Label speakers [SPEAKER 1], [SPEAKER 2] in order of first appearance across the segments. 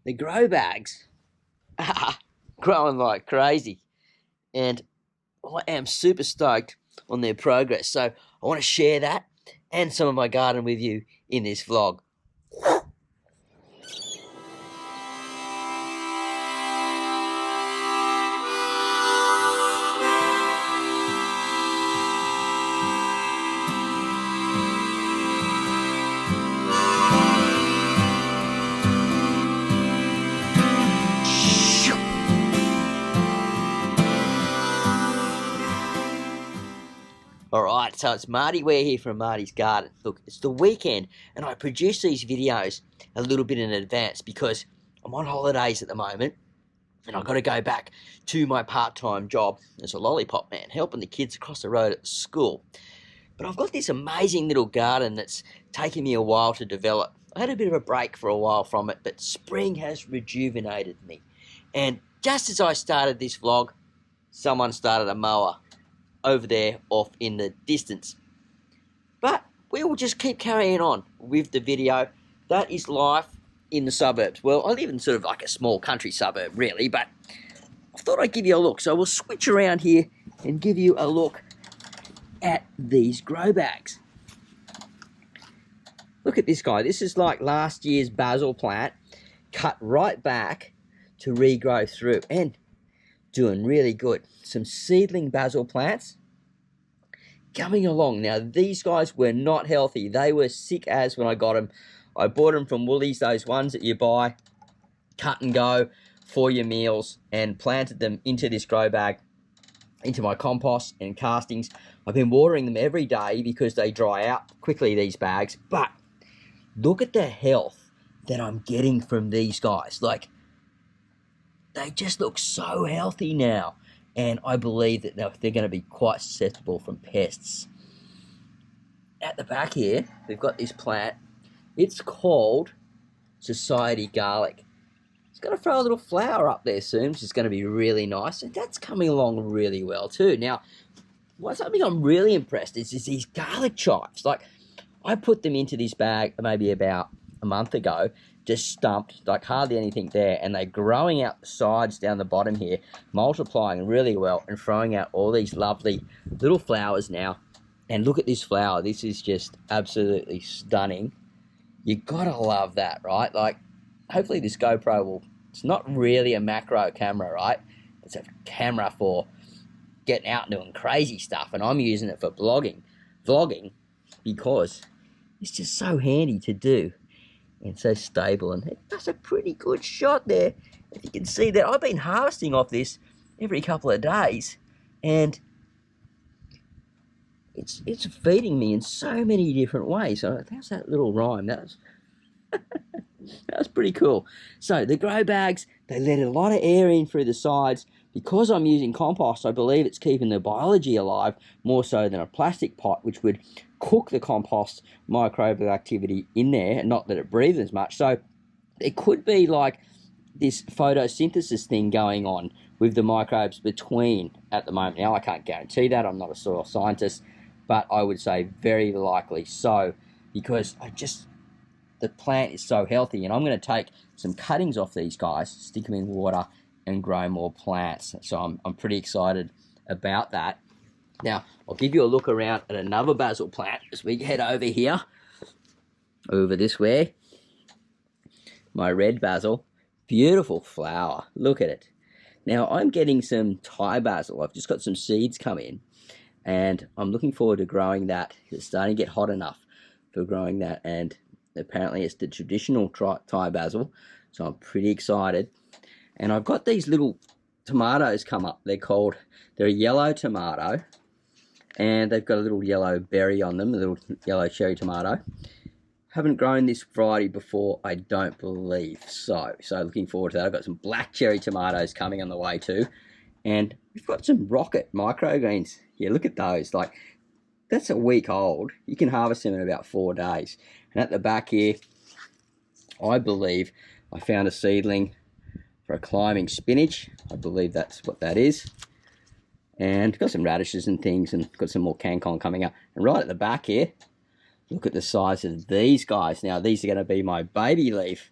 [SPEAKER 1] the grow bags are growing like crazy, and I am super stoked on their progress. So I want to share that and some of my garden with you in this vlog. Alright, so it's Marty Ware here from Marty's Garden. Look, it's the weekend, and I produce these videos a little bit in advance because I'm on holidays at the moment, and I've got to go back to my part-time job as a lollipop man, helping the kids across the road at school. But I've got this amazing little garden that's taken me a while to develop. I had a bit of a break for a while from it, but spring has rejuvenated me. And just as I started this vlog, someone started a mower over there off in the distance. But we will just keep carrying on with the video. That is life in the suburbs. Well, I live in sort of like a small country suburb, really, but I thought I'd give you a look. So we'll switch around here and give you a look at these grow bags. Look at this guy. This is like last year's basil plant, cut right back to regrow through, and doing really good. Some seedling basil plants coming along. Now, these guys were not healthy. They were sick as when I got them. I bought them from Woolies, those ones that you buy, cut and go for your meals, and planted them into this grow bag, into my compost and castings. I've been watering them every day because they dry out quickly, these bags. But look at the health that I'm getting from these guys. Like, they just look so healthy now, and I believe that they're going to be quite susceptible from pests. At the back here, we've got this plant. It's called Society Garlic. It's going to throw a little flower up there soon, which is going to be really nice, and that's coming along really well too. Now, something I'm really impressed is these garlic chives. Like, I put them into this bag maybe about a month ago, just stumped, like hardly anything there, and they're growing out the sides down the bottom here, multiplying really well and throwing out all these lovely little flowers now. And look at this flower. This is just absolutely stunning. You gotta love that, right? Like, hopefully this GoPro will, it's not really a macro camera, right? It's a camera for getting out and doing crazy stuff, and I'm using it for vlogging because it's just so handy to do and so stable, and it does a pretty good shot there. If you can see that, I've been harvesting off this every couple of days, and it's feeding me in so many different ways. So how's that little rhyme? That was pretty cool. So the grow bags, they let a lot of air in through the sides. Because I'm using compost, I believe it's keeping the biology alive more so than a plastic pot, which would cook the compost microbial activity in there, and not that it breathes as much. So it could be like this photosynthesis thing going on with the microbes between at the moment. Now, I can't guarantee that. I'm not a soil scientist, but I would say very likely so, because the plant is so healthy. And I'm going to take some cuttings off these guys, stick them in water, and grow more plants. So I'm pretty excited about that. Now, I'll give you a look around at another basil plant as we head over here, over this way. My red basil, beautiful flower, look at it. Now, I'm getting some Thai basil. I've just got some seeds come in, and I'm looking forward to growing that. It's starting to get hot enough for growing that, and apparently it's the traditional Thai basil, so I'm pretty excited. And I've got these little tomatoes come up. They're a yellow tomato, and they've got a little yellow berry on them, a little yellow cherry tomato. Haven't grown this variety before, I don't believe. So looking forward to that. I've got some black cherry tomatoes coming on the way too. And we've got some rocket microgreens. Yeah, look at those. Like, that's a week old. You can harvest them in about 4 days. And at the back here, I believe I found a seedling for a climbing spinach. I believe that's what that is. And got some radishes and things, and got some more kangkong coming up. And right at the back here, look at the size of these guys. Now, these are going to be my baby leaf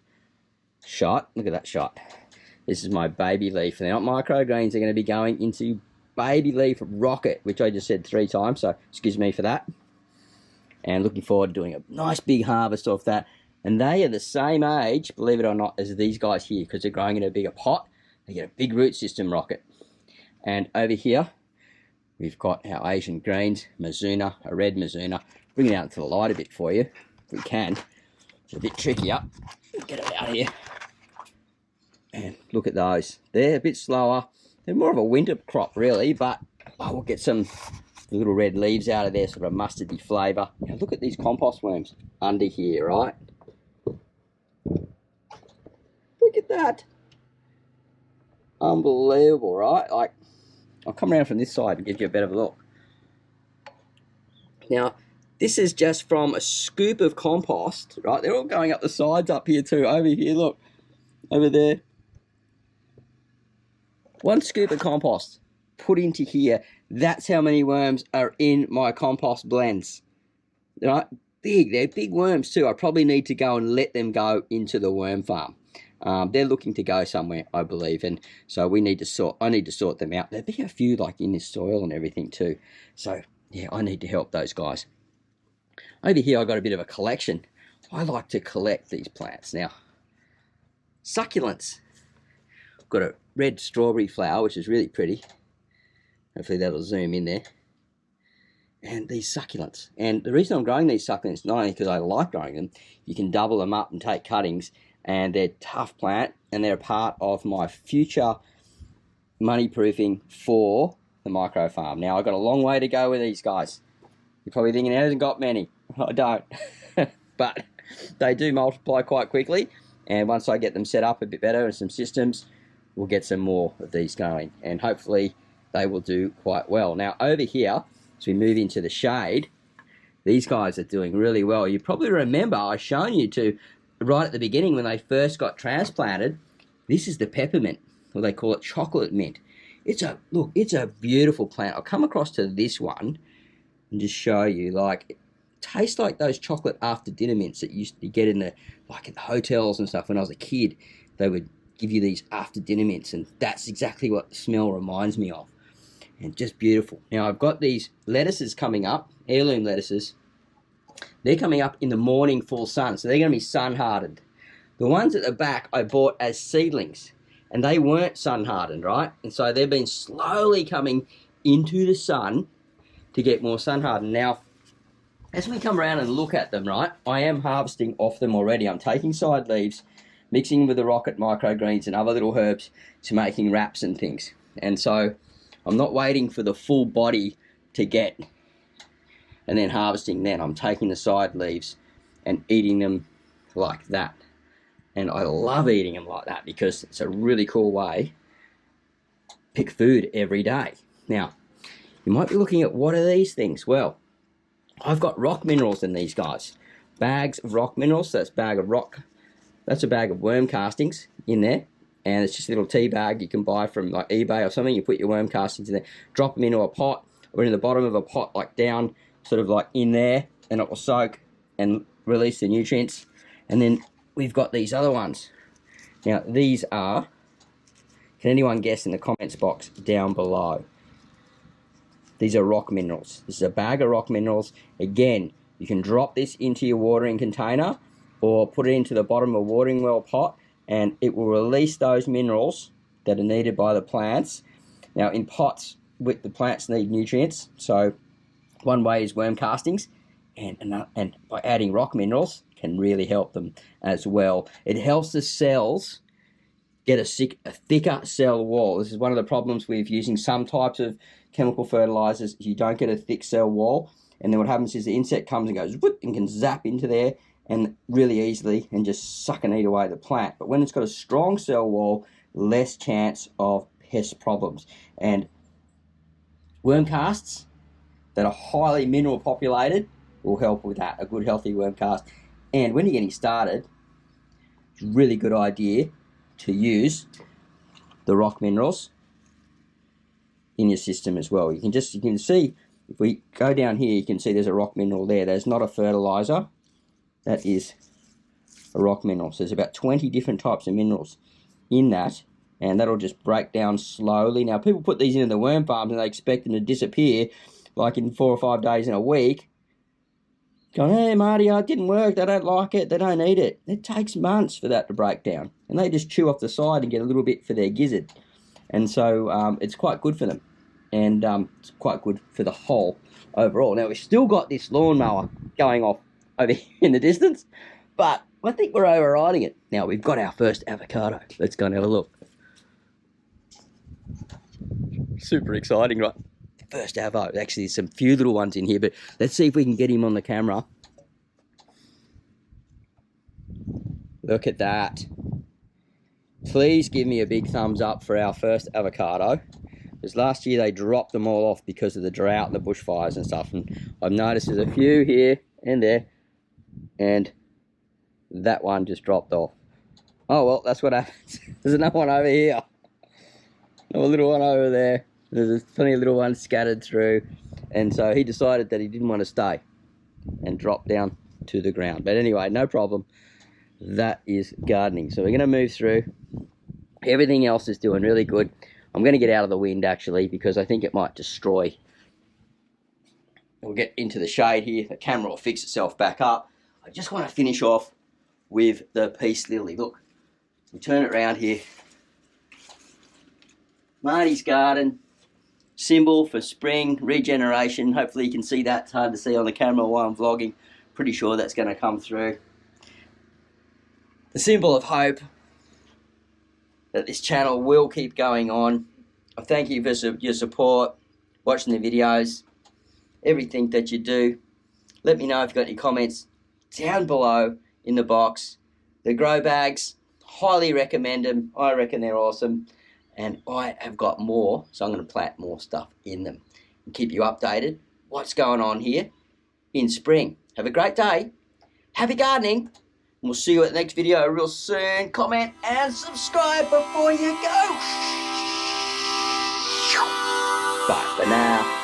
[SPEAKER 1] shot. Look at that shot. This is my baby leaf. They're not microgreens. They're going to be going into baby leaf rocket, which I just said 3 times, so excuse me for that. And looking forward to doing a nice big harvest of that. And they are the same age, believe it or not, as these guys here, because they're growing in a bigger pot. They get a big root system rocket. And over here, we've got our Asian greens, Mizuna, a red Mizuna. Bring it out into the light a bit for you, if we can. It's a bit trickier. Get it out here. And look at those. They're a bit slower. They're more of a winter crop, really, but we'll get some little red leaves out of there, sort of a mustardy flavour. Now look at these compost worms under here, right? Look at that. Unbelievable, right? Like, I'll come around from this side and give you a better look. Now, this is just from a scoop of compost, right? They're all going up the sides up here too. Over here, look. Over there. 1 scoop of compost put into here. That's how many worms are in my compost blends. Right? Big. They're big worms too. I probably need to go and let them go into the worm farm. They're looking to go somewhere, I believe, and so I need to sort them out. There'll be a few like in this soil and everything too. So yeah, I need to help those guys. Over here, I've got a bit of a collection. I like to collect these plants. Now, succulents. I've got a red strawberry flower, which is really pretty. Hopefully that'll zoom in there. And these succulents. And the reason I'm growing these succulents, not only because I like growing them, you can double them up and take cuttings, and they're tough plant, and they're a part of my future money proofing for the micro farm. Now, I've got a long way to go with these guys. You're probably thinking, it hasn't got many. I don't. But they do multiply quite quickly, and once I get them set up a bit better and some systems, we'll get some more of these going, and hopefully they will do quite well. Now, over here, as we move into the shade, these guys are doing really well. You probably remember I've shown you to right at the beginning when they first got transplanted. This is the peppermint, or they call it chocolate mint. It's a beautiful plant. I'll come across to this one and just show you, like, it tastes like those chocolate after dinner mints that you used to get in the, like, at the hotels and stuff. When I was a kid, they would give you these after dinner mints, and that's exactly what the smell reminds me of. And just beautiful. Now, I've got these lettuces coming up, heirloom lettuces. They're coming up in the morning full sun, so they're going to be sun hardened. The ones at the back I bought as seedlings, and they weren't sun hardened, right? And so they've been slowly coming into the sun to get more sun hardened. Now, as we come around and look at them, right, I am harvesting off them already. I'm taking side leaves, mixing with the rocket microgreens and other little herbs to making wraps and things. And so I'm not waiting for the full body to get and then harvesting then. I'm taking the side leaves and eating them like that. And I love eating them like that because it's a really cool way to pick food every day. Now, you might be looking at, what are these things? Well, I've got rock minerals in these guys. Bags of rock minerals. So that's a bag of worm castings in there. And it's just a little tea bag you can buy from like eBay or something. You put your worm castings in there, drop them into a pot, or in the bottom of a pot, like down, sort of like in there, and it will soak and release the nutrients. And then we've got these other ones. Now, these are, can anyone guess in the comments box down below? These are rock minerals. This is a bag of rock minerals. Again, you can drop this into your watering container or put it into the bottom of a watering well pot, and it will release those minerals that are needed by the plants. Now, in pots, the plants need nutrients, so one way is worm castings, and by adding rock minerals can really help them as well. It helps the cells get a thicker cell wall. This is one of the problems with using some types of chemical fertilizers. You don't get a thick cell wall, and then what happens is the insect comes and goes whoop, and can zap into there and really easily and just suck and eat away the plant. But when it's got a strong cell wall, less chance of pest problems. And worm casts that are highly mineral populated will help with that, a good healthy worm cast. And when you're getting started, it's a really good idea to use the rock minerals in your system as well. You can see, if we go down here, you can see there's a rock mineral there. There's not a fertilizer. That is a rock mineral. So there's about 20 different types of minerals in that, and that'll just break down slowly. Now, people put these into the worm farms and they expect them to disappear like in 4 or 5 days in a week. Going, hey, Marty, it didn't work. They don't like it. They don't eat it. It takes months for that to break down. And they just chew off the side and get a little bit for their gizzard. And so it's quite good for them. And it's quite good for the whole overall. Now, we've still got this lawnmower going off over here in the distance, but I think we're overriding it. Now, we've got our first avocado. Let's go and have a look. Super exciting, right? First avo. Actually, there's some few little ones in here, but let's see if we can get him on the camera. Look at that. Please give me a big thumbs up for our first avocado. Because last year they dropped them all off because of the drought and the bushfires and stuff. And I've noticed there's a few here and there. And that one just dropped off. Oh, well, that's what happens. There's another one over here. Another little one over there. There's plenty of little ones scattered through. And so he decided that he didn't want to stay and drop down to the ground. But anyway, no problem. That is gardening. So we're going to move through. Everything else is doing really good. I'm going to get out of the wind, actually, because I think it might destroy. We'll get into the shade here. The camera will fix itself back up. I just want to finish off with the peace lily. Look, we turn it around here. Marty's garden, symbol for spring, regeneration. Hopefully you can see that. It's hard to see on the camera while I'm vlogging. Pretty sure that's going to come through. The symbol of hope that this channel will keep going on. I thank you for your support, watching the videos, everything that you do. Let me know if you've got any comments down below in the box. The grow bags, highly recommend them. I reckon they're awesome. And I have got more, so I'm going to plant more stuff in them and keep you updated what's going on here in spring. Have a great day. Happy gardening. And we'll see you at the next video real soon. Comment and subscribe before you go. Bye for now.